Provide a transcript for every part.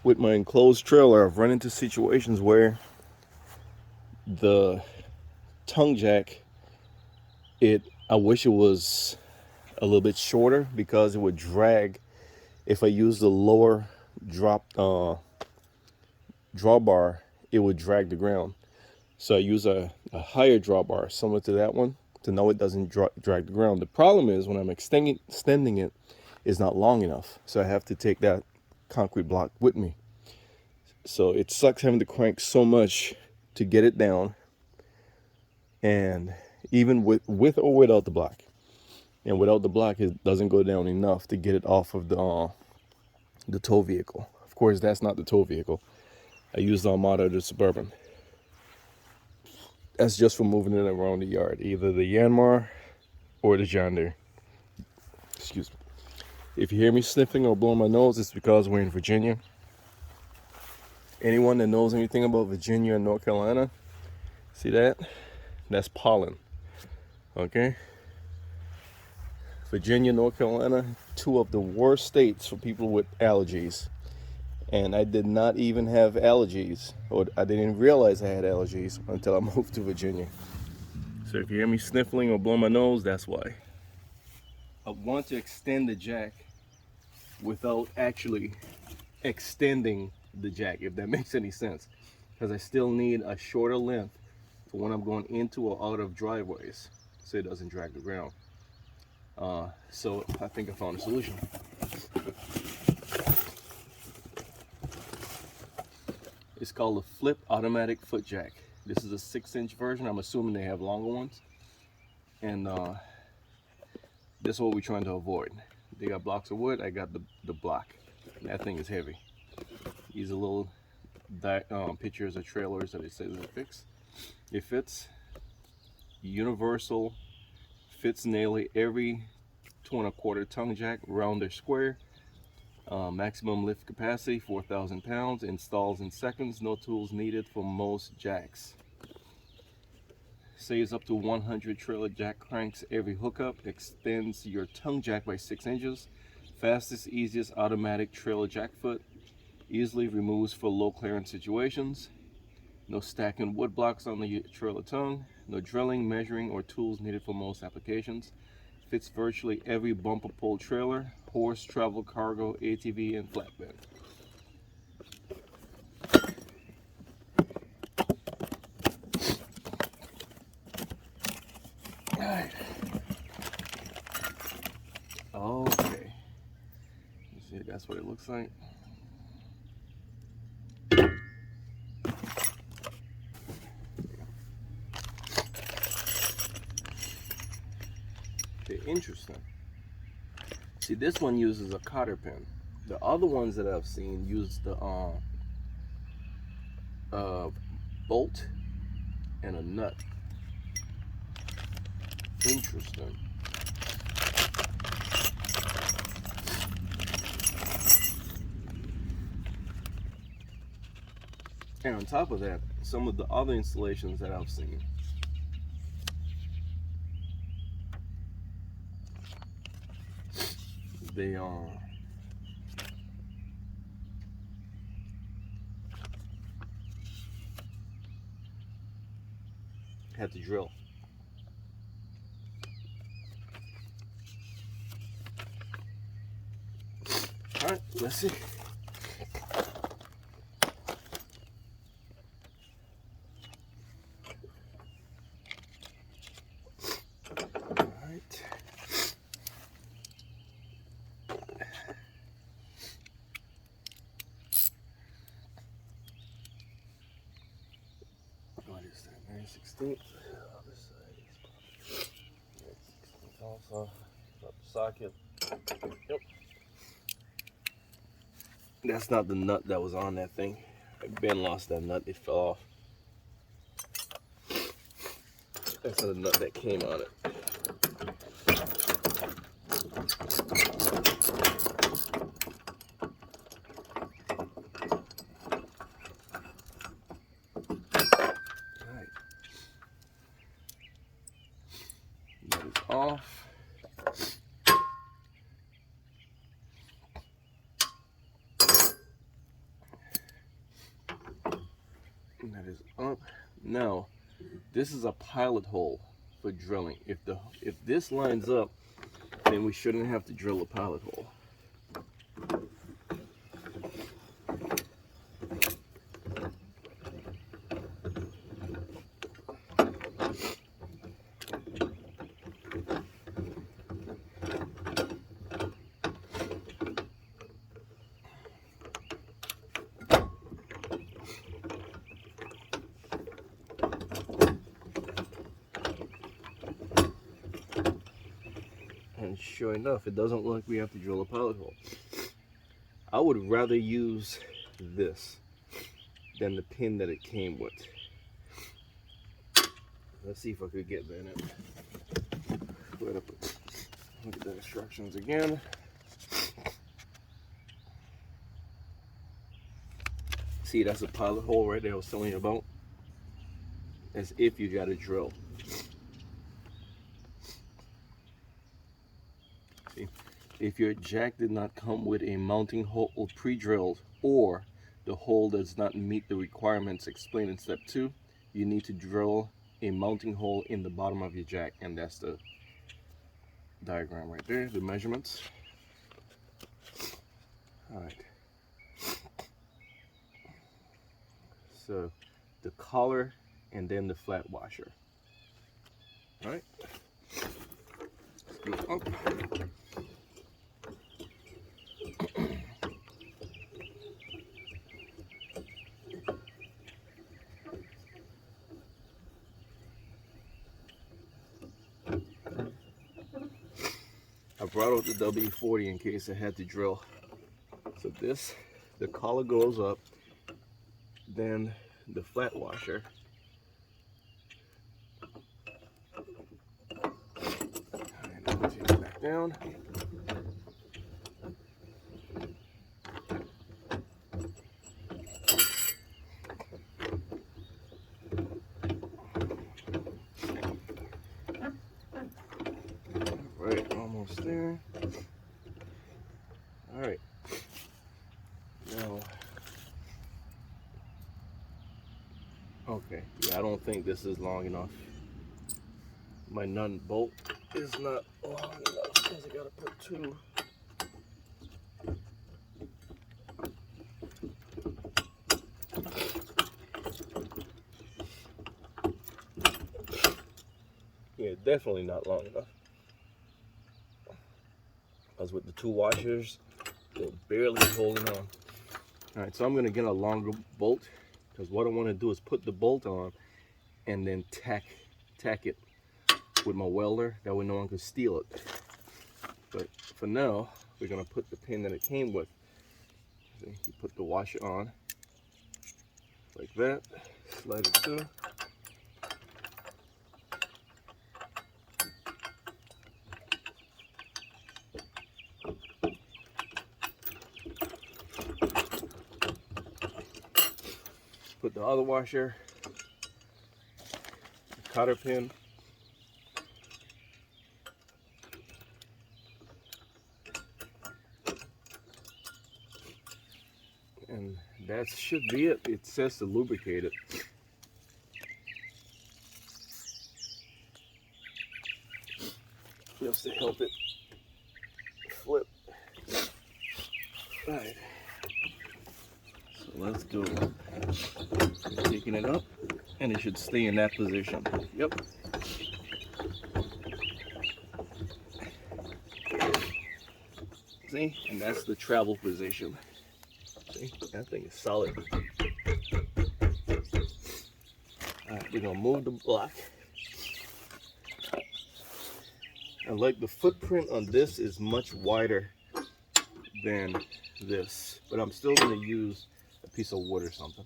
with my enclosed trailer, I've run into situations where the tongue jack, I wish it was a little bit shorter because it would drag if I use the lower drop drawbar, it would drag the ground. So I use a higher drawbar similar to that one to know it doesn't drag the ground. The problem is when I'm extending it, it's not long enough. So I have to take that concrete block with me. So it sucks having to crank so much to get it down, and even with or without the block. And without the block, it doesn't go down enough to get it off of the tow vehicle. Of course, that's not the tow vehicle. I use the Armada or the Suburban. That's just for moving it around the yard, either the Yanmar or the John Deere. Excuse me. If you hear me sniffing or blowing my nose, it's because we're in Virginia. Anyone that knows anything about Virginia and North Carolina, see that? That's pollen. Okay? Virginia, North Carolina, two of the worst states for people with allergies. And I did not even have allergies, or I didn't realize I had allergies until I moved to Virginia. So if you hear me sniffling or blowing my nose, that's why. I want to extend the jack without actually extending the jack, if that makes any sense, because I still need a shorter length for when I'm going into or out of driveways so it doesn't drag the ground. So I think I found a solution. It's called a flip automatic foot jack. This is a 6-inch version. I'm assuming they have longer ones, and this is what we're trying to avoid. They got blocks of wood, I got the block. That thing is heavy. These are little pictures of trailers that it says it fits. It fits. Universal, fits nearly every 2¼ tongue jack, round or square. Maximum lift capacity 4,000 pounds. Installs in seconds. No tools needed for most jacks. Saves up to 100 trailer jack cranks every hookup. Extends your tongue jack by 6 inches. Fastest, easiest automatic trailer jack foot. Easily removes for low clearance situations. No stacking wood blocks on the trailer tongue. No drilling, measuring, or tools needed for most applications. Fits virtually every bumper pull trailer, horse, travel, cargo, ATV, and flatbed. Alright. Okay. You see, that's what it looks like. Okay, interesting. See, this one uses a cotter pin. The other ones that I've seen use the bolt and a nut. Interesting. And on top of that, some of the other installations that I've seen, they had to drill. All right, let's see. All right. What is that? 9/16. Other side is 9/16 also. Drop the socket. Yep. That's not the nut that was on that thing. Ben lost that nut. It fell off. That's not the nut that came on it. Alright. Nut is off. And that is up. Now, this is a pilot hole for drilling. If this lines up, then we shouldn't have to drill a pilot hole. And sure enough, it doesn't look like we have to drill a pilot hole. I would rather use this than the pin that it came with. Let's see if I could get that in. Look at the instructions again. See, that's a pilot hole right there I was telling you about. As if you got a drill. See, if your jack did not come with a mounting hole pre-drilled, or the hole does not meet the requirements explained in step 2, you need to drill a mounting hole in the bottom of your jack, and that's the diagram right there, the measurements. All right. So the collar and then the flat washer. All right. Let's go up. I brought out the W40 in case I had to drill. So this, the collar goes up, then the flat washer. And I'll take it back down. Right, almost there. All right. Now, okay, yeah, I don't think this is long enough. My nut and bolt is not long enough because I gotta put 2. Yeah, definitely not long enough. Because with the 2 washers, they're barely holding on. All right, so I'm gonna get a longer bolt because what I want to do is put the bolt on and then tack it with my welder. That way no one can steal it. But for now, we're gonna put the pin that it came with. See, you put the washer on like that, slide it through. Put the other washer, the cotter pin, and that should be it. It says to lubricate it. Just to help it flip. All right. So let's do it. Taking it up, and it should stay in that position. Yep. See, and that's the travel position. See, that thing is solid. All right, we're gonna move the block. And like the footprint on this is much wider than this, but I'm still gonna use a piece of wood or something.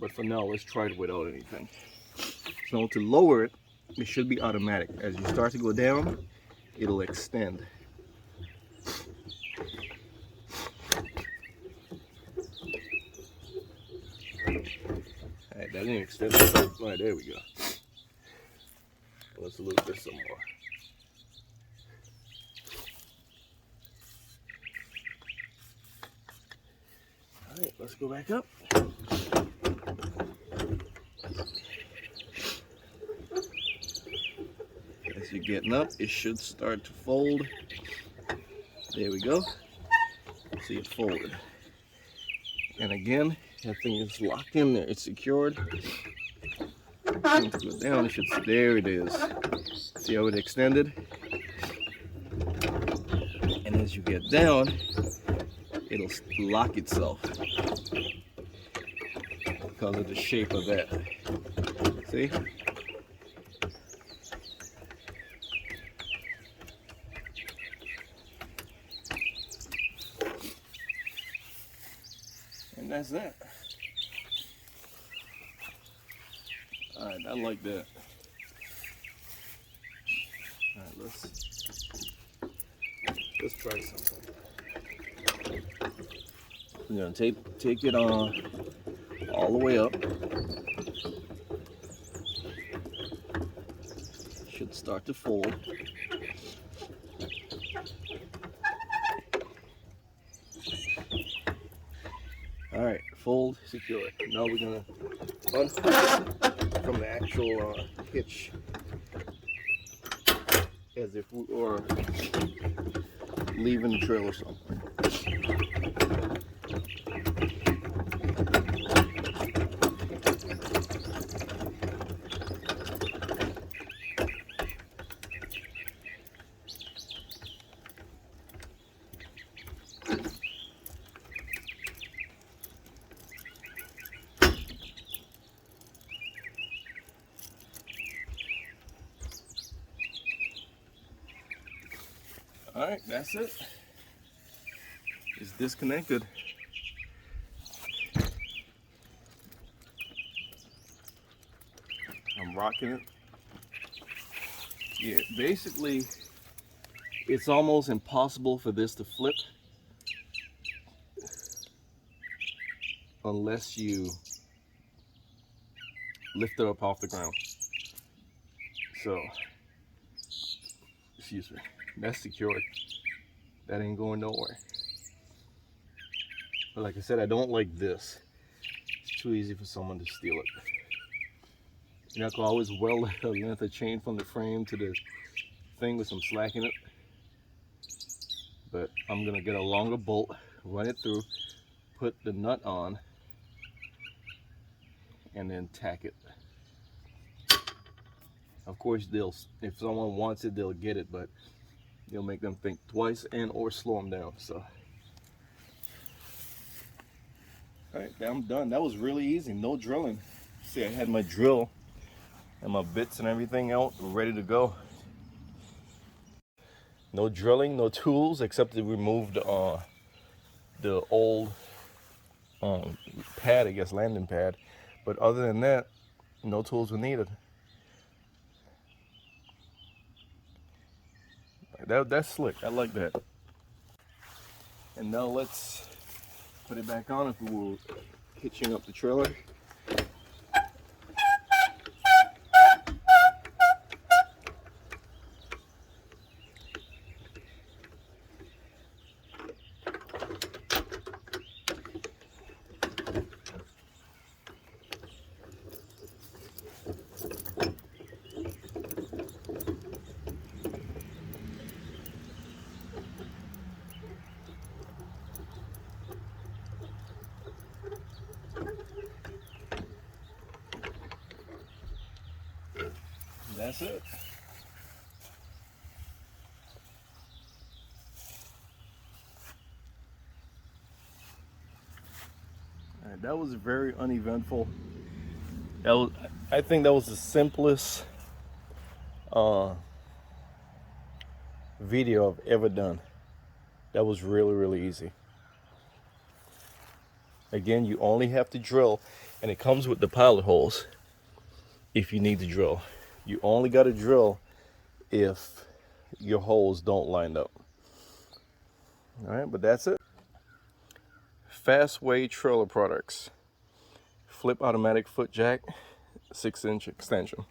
But for now, let's try it without anything. So to lower it, it should be automatic. As you start to go down, it'll extend. Alright, that didn't extend. Alright, there we go. Let's loop this some more. Alright, let's go back up. getting up, it should start to fold. There we go. See it folded. And again, that thing is locked in there. It's secured. To go down, it should. There it is. See how it extended? And as you get down, it'll lock itself because of the shape of that. See? And that's that. Alright, I like that. Alright, let's try something. We're gonna take it on all the way up. Should start to fold. Alright, fold, secure. Now we're gonna unhook it from the actual hitch, as if we were leaving the trailer somewhere. Alright, that's it. It's disconnected. I'm rocking it. Yeah, basically, it's almost impossible for this to flip unless you lift it up off the ground. So, excuse me. That's secured. That ain't going nowhere. But like I said, I don't like this. It's too easy for someone to steal it. You know, I can always weld a length of chain from the frame to the thing with some slack in it. But I'm gonna get a longer bolt, run it through, put the nut on, and then tack it. Of course, if someone wants it, they'll get it, but you'll make them think twice and or slow them down. So, all right, I'm done. That was really easy. No drilling. See, I had my drill and my bits and everything out ready to go. No drilling, no tools, except to remove the old pad, I guess, landing pad. But other than that, no tools were needed. That's slick. I like that. And now let's put it back on if we were hitching up the trailer. That's it. All right, that was very uneventful. I think that was the simplest video I've ever done. That was really, really easy. Again, you only have to drill, and it comes with the pilot holes if you need to drill. You only got to drill if your holes don't line up. All right, but that's it. Fastway Trailer Products. Flip automatic foot jack, 6-inch extension.